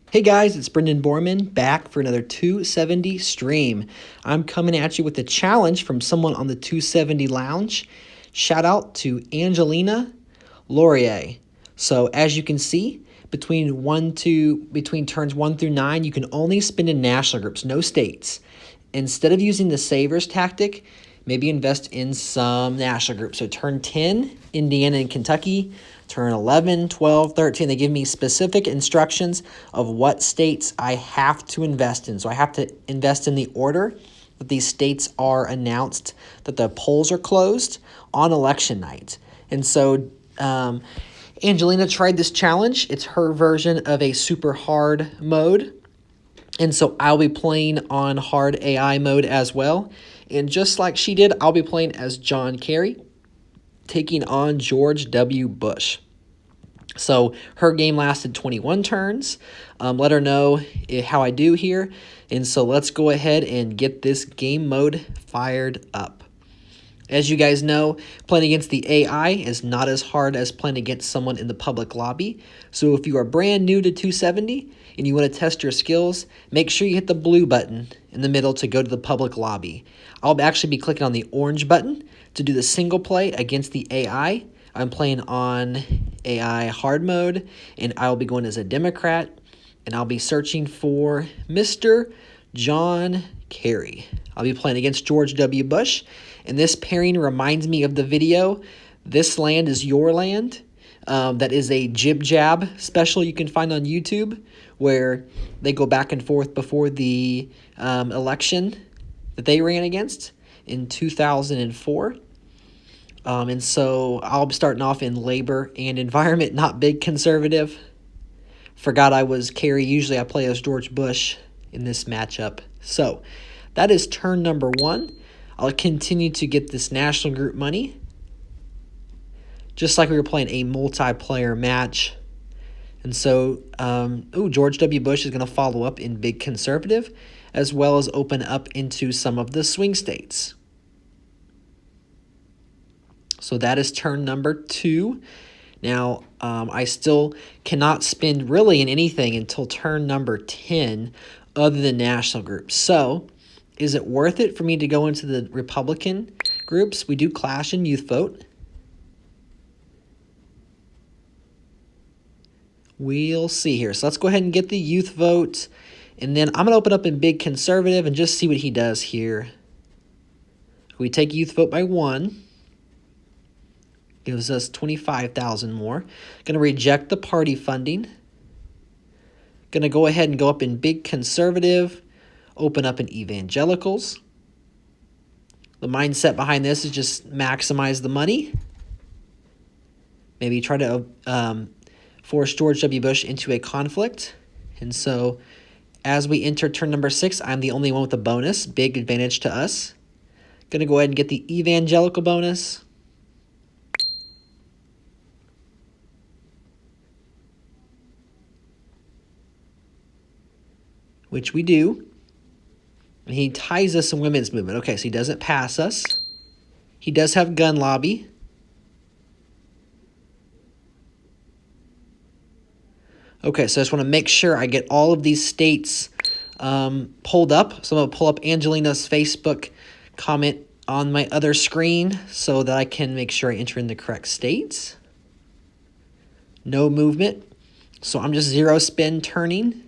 Hey guys, it's Brendan Borman back for another 270 stream. I'm coming at you with a challenge from someone on the 270 Lounge. Shout out to Angelina Laroye. So as you can see, between turns 1 through 9, you can only spin in national groups, no states. Instead of using the savers tactic, maybe invest in some national groups. So turn 10, Indiana and Kentucky. Turn 11, 12, 13. They give me specific instructions of what states I have to invest in. So I have to invest in the order that these states are announced that the polls are closed on election night. And so Angelina tried this challenge. It's her version of a super hard mode. And so I'll be playing on hard AI mode as well. And just like she did, I'll be playing as John Kerry, taking on George W. Bush. So her game lasted 21 turns. Let her know how I do here. And so let's go ahead and get this game mode fired up. As you guys know, playing against the AI is not as hard as playing against someone in the public lobby. So if you are brand new to 270 and you want to test your skills, make sure you hit the blue button in the middle to go to the public lobby. I'll actually be clicking on the orange button to do the single play against the AI. I'm playing on AI hard mode, and I'll be going as a Democrat, and I'll be searching for Mr. John Kerry. I'll be playing against George W. Bush, and this pairing reminds me of the video, This Land is Your Land. That is a jib jab special you can find on YouTube where they go back and forth before the election that they ran against in 2004. And so I'll be starting off in labor and environment, not big conservative. Forgot I was Kerry. Usually I play as George Bush in this matchup. So that is turn number 1. I'll continue to get this national group money, just like we were playing a multiplayer match. And so, George W. Bush is going to follow up in big conservative, as well as open up into some of the swing states. So that is turn number 2. Now, I still cannot spend really in anything until turn number 10 other than national groups. So is it worth it for me to go into the Republican groups? We do clash in youth vote. We'll see here. So let's go ahead and get the youth vote. And then I'm going to open up in big conservative and just see what he does here. We take youth vote by 1. Gives us 25,000 more. Going to reject the party funding. Going to go ahead and go up in big conservative. Open up in evangelicals. The mindset behind this is just maximize the money. Maybe try to force George W. Bush into a conflict. And so as we enter turn number 6, I'm the only one with a bonus. Big advantage to us. Going to go ahead and get the evangelical bonus. Which we do. And he ties us in women's movement. Okay, so he doesn't pass us. He does have gun lobby. Okay, so I just want to make sure I get all of these states pulled up. So I'm going to pull up Angelina's Facebook comment on my other screen so that I can make sure I enter in the correct states. No movement. So I'm just zero spin turning.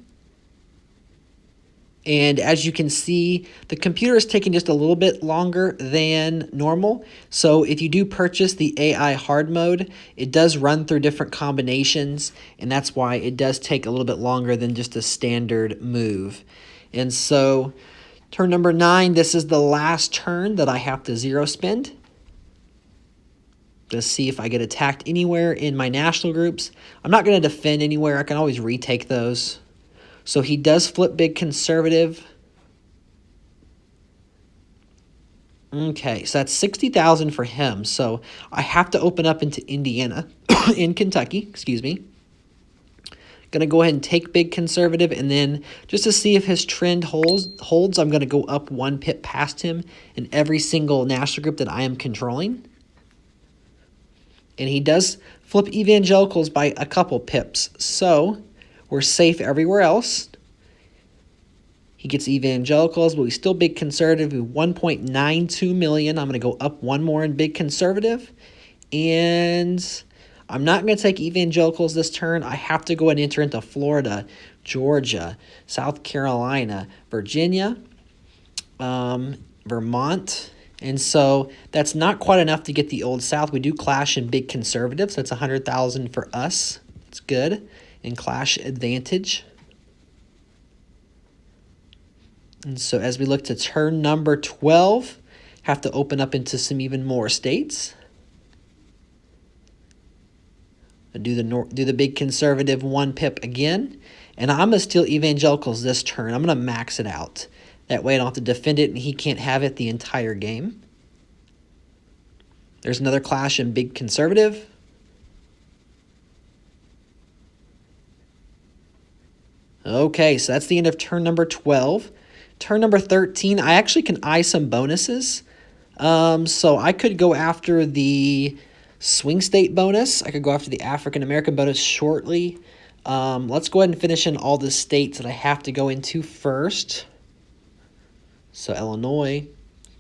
And as you can see, the computer is taking just a little bit longer than normal. So if you do purchase the AI hard mode, it does run through different combinations, and that's why it does take a little bit longer than just a standard move. And so turn number 9, this is the last turn that I have to zero spend. Let's see if I get attacked anywhere in my national groups. I'm not going to defend anywhere. I can always retake those. So he does flip big conservative. Okay, so that's 60,000 for him. So I have to open up into Indiana, in Kentucky, excuse me. Going to go ahead and take big conservative, and then just to see if his trend holds, I'm going to go up 1 pip past him in every single national group that I am controlling. And he does flip evangelicals by a couple pips. So We're safe everywhere else. He gets evangelicals, but we still big conservative. 1.92 million. I'm going to go up one more in big conservative. And I'm not going to take evangelicals this turn. I have to go and enter into Florida, Georgia, South Carolina, Virginia, Vermont. And so that's not quite enough to get the Old South. We do clash in big conservatives. That's 100,000 for us. It's good. And clash advantage. And so as we look to turn number 12, have to open up into some even more states. Do the big conservative 1 pip again. And I'm going to steal evangelicals this turn. I'm going to max it out. That way I don't have to defend it and he can't have it the entire game. There's another clash in big conservative. Okay, so that's the end of turn number 12. Turn number 13, I actually can eye some bonuses. So I could go after the swing state bonus. I could go after the African American bonus shortly. Let's go ahead and finish in all the states that I have to go into first. So Illinois,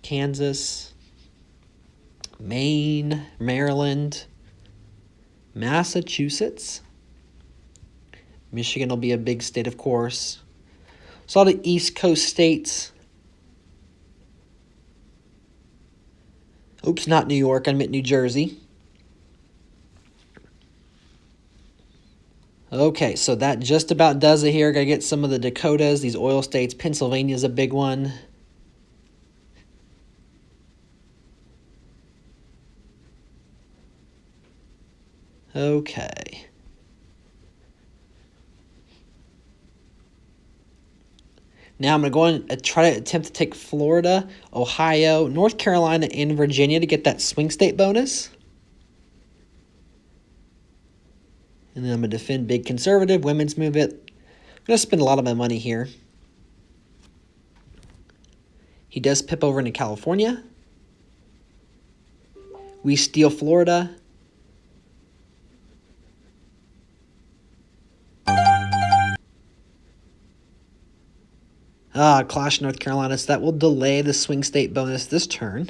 Kansas, Maine, Maryland, Massachusetts. Michigan will be a big state, of course. So all the East Coast states. Oops, not New York. I meant New Jersey. Okay, so that just about does it here. Got to get some of the Dakotas, these oil states. Pennsylvania's a big one. Okay. Now I'm going to go and try to attempt to take Florida, Ohio, North Carolina, and Virginia to get that swing state bonus. And then I'm going to defend big conservative, women's movement. I'm going to spend a lot of my money here. He does pip over into California. We steal Florida. Clash North Carolina, so that will delay the swing state bonus this turn.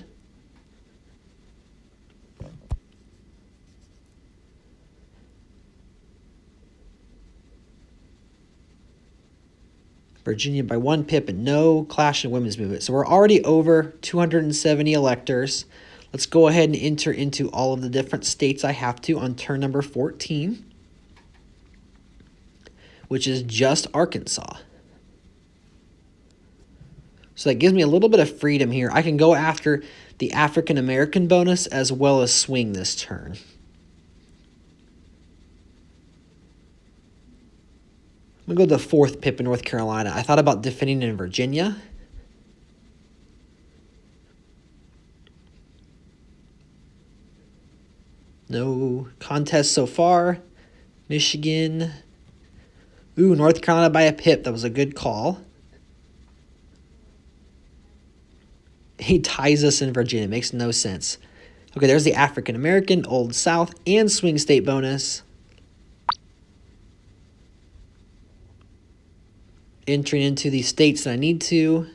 Virginia by 1 pip and no clash in women's movement. So we're already over 270 electors. Let's go ahead and enter into all of the different states I have to on turn number 14, which is just Arkansas. So that gives me a little bit of freedom here. I can go after the African American bonus as well as swing this turn. I'm going to go to the 4th pip in North Carolina. I thought about defending in Virginia. No contest so far. Michigan. Ooh, North Carolina by a pip. That was a good call. He ties us in Virginia. It makes no sense. Okay, there's the African American, Old South, and swing state bonus. Entering into the states that I need to.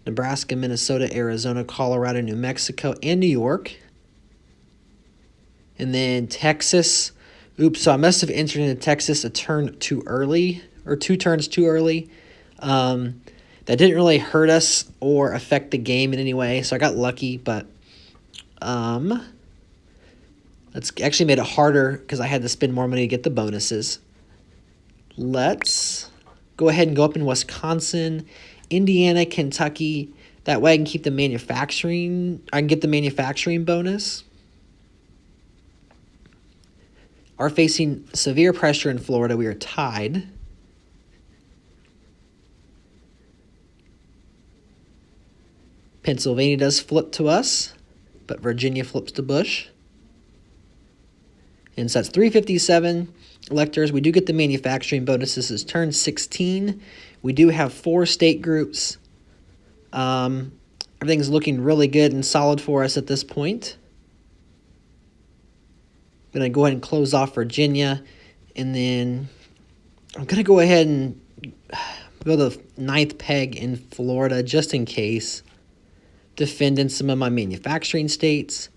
Nebraska, Minnesota, Arizona, Colorado, New Mexico, and New York. And then Texas. Oops, so I must have entered into Texas a turn too early, or 2 turns too early. That didn't really hurt us or affect the game in any way, so I got lucky, but that's actually made it harder because I had to spend more money to get the bonuses. Let's go ahead and go up in Wisconsin, Indiana, Kentucky. That way I can keep the manufacturing. I can get the manufacturing bonus. Are facing severe pressure in Florida. We are tied. Pennsylvania does flip to us, but Virginia flips to Bush. And so that's 357 electors. We do get the manufacturing bonuses. This is turn 16. We do have 4 state groups. Everything's looking really good and solid for us at this point. I'm going to go ahead and close off Virginia and then I'm going to go ahead and go to the 9th peg in Florida just in case. Defend in some of my manufacturing states.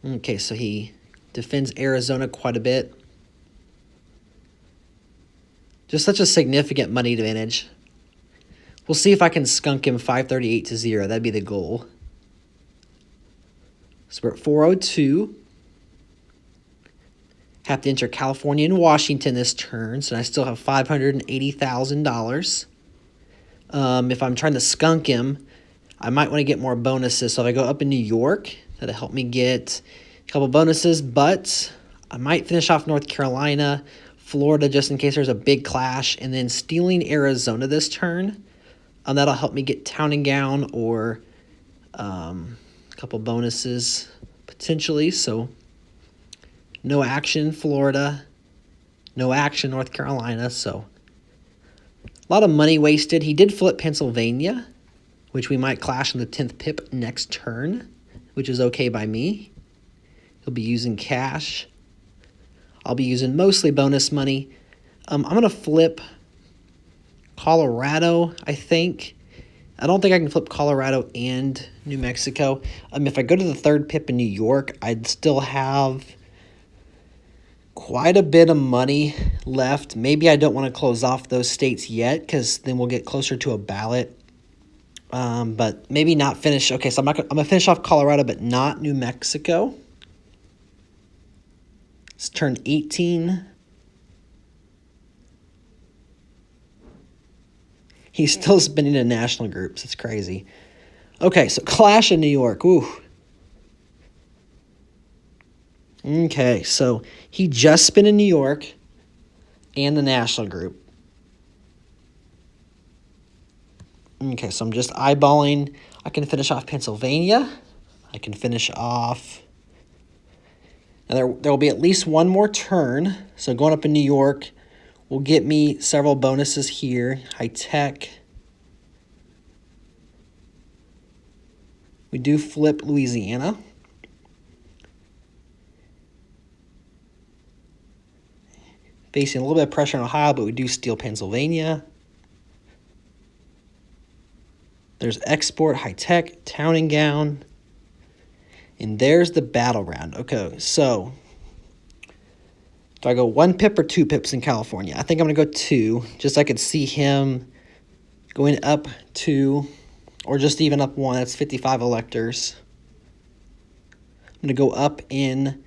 Okay, so he defends Arizona quite a bit. Just such a significant money advantage. We'll see if I can skunk him 538 to 0. That'd be the goal. So we're at 402. Have to enter California and Washington this turn, so I still have $580,000. If I'm trying to skunk him, I might want to get more bonuses. So if I go up in New York, that'll help me get a couple bonuses, but I might finish off North Carolina, Florida, just in case there's a big clash, and then stealing Arizona this turn. That'll help me get Town and Gown or a couple bonuses potentially. So no action Florida, no action North Carolina. So a lot of money wasted. He did flip Pennsylvania, which we might clash on the 10th pip next turn, which is okay by me. He'll be using cash. I'll be using mostly bonus money. I'm going to flip Colorado, I think. I don't think I can flip Colorado and New Mexico. If I go to the 3rd pip in New York, I'd still have quite a bit of money left. Maybe I don't want to close off those states yet because then we'll get closer to a ballot. But maybe not finish. Okay, so I'm going to finish off Colorado, but not New Mexico. It's turn 18. He's still spinning in national groups. It's crazy. Okay, so clash in New York. Ooh. Okay, so he just spin in New York and the national group. Okay, so I'm just eyeballing. I can finish off Pennsylvania. I can finish off. Now there will be at least one more turn. So going up in New York will get me several bonuses here. High tech. We do flip Louisiana. Facing a little bit of pressure on Ohio, but we do steal Pennsylvania. There's export, high tech, Town and Gown. And there's the battle round. Okay, so do I go 1 pip or 2 pips in California? I think I'm going to go 2, just so I could see him going up 2 or just even up 1. That's 55 electors. I'm going to go up in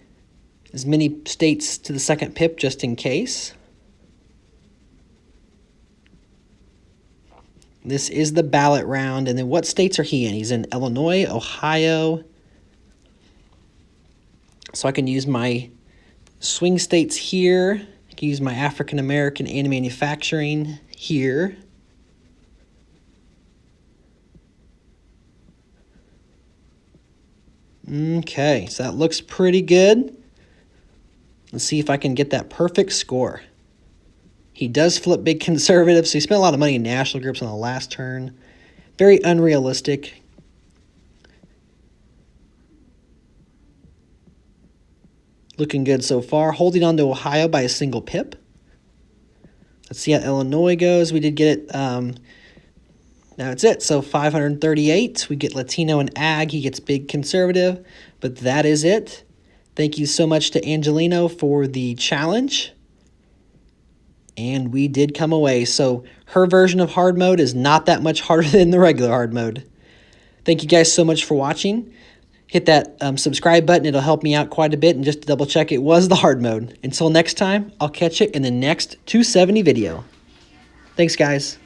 as many states to the 2nd pip just in case. This is the ballot round. And then what states are he in? He's in Illinois, Ohio. So I can use my swing states here. I can use my African American and manufacturing here. Okay, so that looks pretty good. Let's see if I can get that perfect score. He does flip big conservative, so he spent a lot of money in national groups on the last turn. Very unrealistic. Looking good so far. Holding on to Ohio by a single pip. Let's see how Illinois goes. We did get it. Now it's it. So 538. We get Latino and Ag. He gets big conservative. But that is it. Thank you so much to Angelino for the challenge. And we did come away. So her version of hard mode is not that much harder than the regular hard mode. Thank you guys so much for watching. Hit that subscribe button. It'll help me out quite a bit. And just to double check, it was the hard mode. Until next time, I'll catch you in the next 270 video. Thanks, guys.